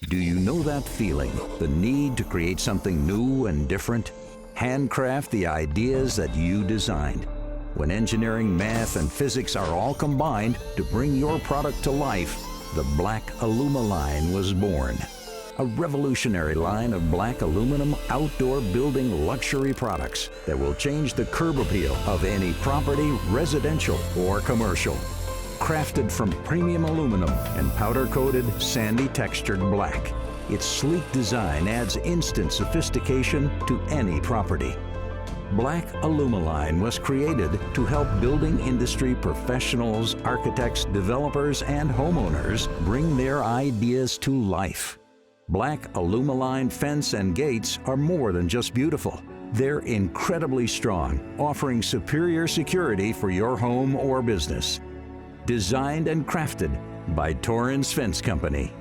Do you know that feeling? The need to create something new and different? Handcraft the ideas that you designed. When engineering, math, and physics are all combined to bring your product to life, the Black Aluma line was born. A revolutionary line of black aluminum outdoor building luxury products that will change the curb appeal of any property, residential or commercial. Crafted from premium aluminum and powder-coated, sandy textured black, its sleek design adds instant sophistication to any property. Black Aluma line was created to help building industry professionals, architects, developers, and homeowners bring their ideas to life. Black Aluma line fence and gates are more than just beautiful. They're incredibly strong, offering superior security for your home or business. Designed and crafted by Torrance Fence Company.